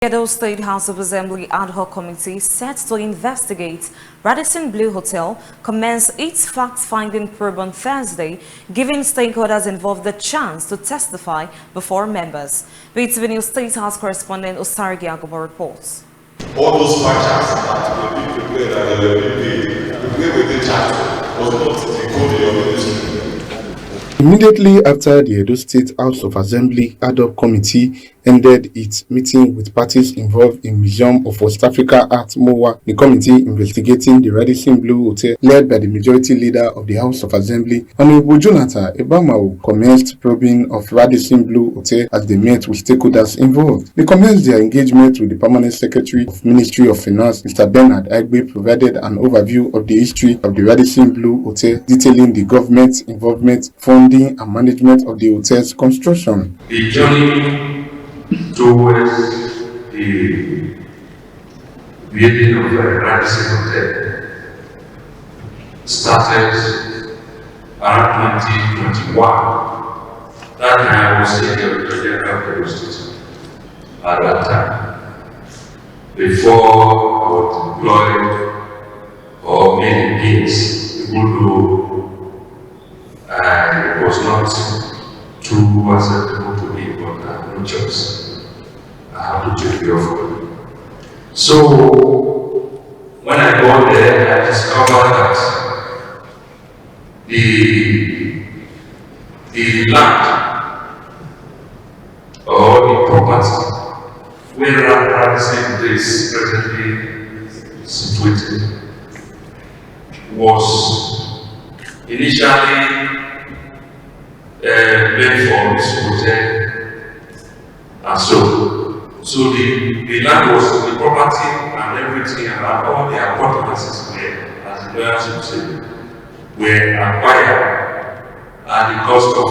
Edo State House of Assembly Ad Hoc Committee set to investigate Radisson Blue Hotel commenced its fact-finding probe on Thursday, giving stakeholders involved the chance to testify before members. BTV State House correspondent Osargi Agobo reports. All those factors that will be prepared and they will be paid, the way with the charter was not decoded in your ministry. Immediately after the Edo State House of Assembly Ad Hoc Committee ended its meeting with parties involved in Museum of West Africa Art MOWA, the committee investigating the Radisson Blue Hotel, led by the majority leader of the House of Assembly, Honorable Jonathan Ebamao, commenced probing of Radisson Blue Hotel as they met with stakeholders involved. They commenced their engagement with the Permanent Secretary of Ministry of Finance, Mr. Bernard Agbe, provided an overview of the history of the Radisson Blue Hotel, detailing the government's involvement, funding and management of the hotel's construction. The journey towards the building of the Radisson Hotel started around 2021. That time I was the General State at that time. Before I was deployed or made a case, even though it was not too acceptable to me, but I had no choice. I have to take care of it. So when I got there, I discovered that the land or the property where Radisson is presently situated was initially meant for this hotel, and so the land was the property and everything, and all the appurtenances were, as the lawyers would say, were acquired at the cost of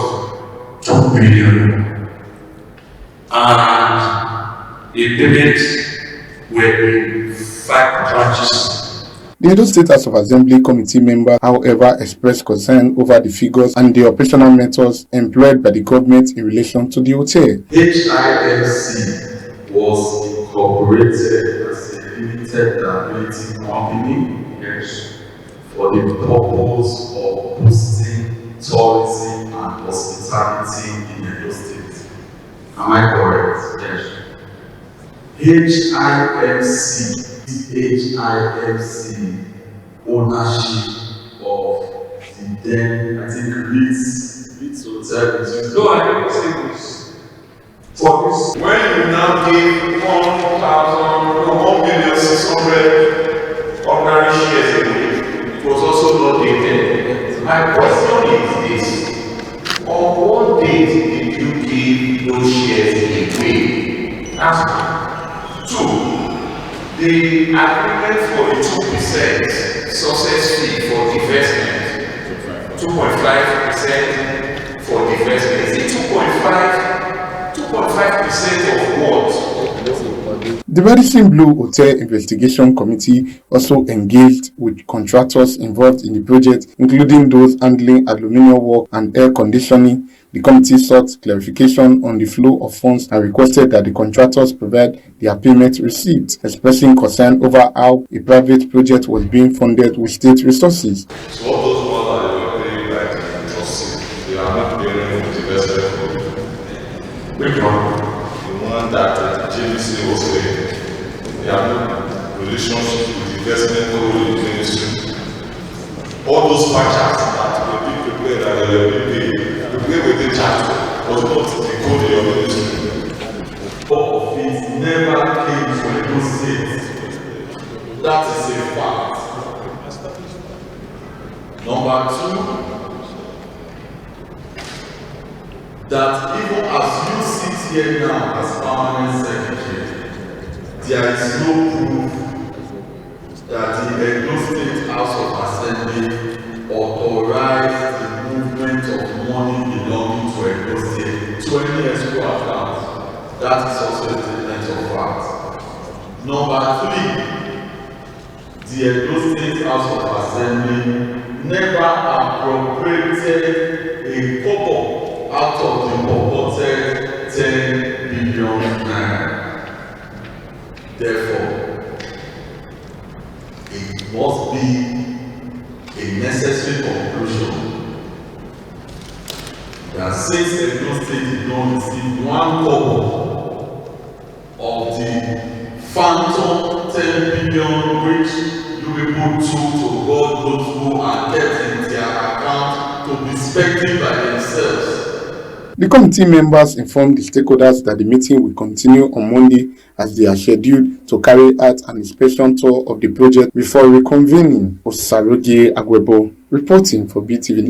2 billion, and the payments were in 5 tranches. The Edo State House of Assembly committee members, however, expressed concern over the figures and the operational methods employed by the government in relation to the hotel. HIMC was incorporated as a limited liability company for the purpose of boosting tourism and hospitality in Edo State. Am I correct? Yes. HIMC ownership of the then, I think, Ritz Hotel. No, I don't say this. For this, When you now give 1,600 ordinary shares away, it was also not dated. My question is this: on what date did you give those shares away? Answer. 2. The agreement for the 2% success fee for divestment, 2.5% for divestment. Is it 2.5% of what? The Radisson Blue Hotel Investigation Committee also engaged with contractors involved in the project, including those handling aluminium work and air conditioning. The committee sought clarification on the flow of funds and requested that the contractors provide their payment receipts, expressing concern over how a private project was being funded with state resources. So all those ones that they were paying by the trustees, they are not paying for the investment. Which one? The one that the JVC was paying. They have no relationship with the investment or with the ministry. All those factors that will be prepared and they will be paid, the way with the charter was not decoded in your ministry. All of it never came to Edo State. That is a fact. Number 2, that even as you sit here now as permanent secretary, there is no proof that the Edo State House of Assembly authorized the movement of money belonging to Edo State to any escrow account. That is also a statement of fact. Number 3, the Edo State House of Assembly never appropriated a kobo out of the purported 10 billion naira. Therefore, it must be a necessary conclusion that since Edo State did not receive one kobo of the phantom 10 billion which you people took to God knows who and kept in their account to be spending by themselves. The committee members informed the stakeholders that the meeting will continue on Monday as they are scheduled to carry out an inspection tour of the project before reconvening. Osaroge Agwebo reporting for BTV News.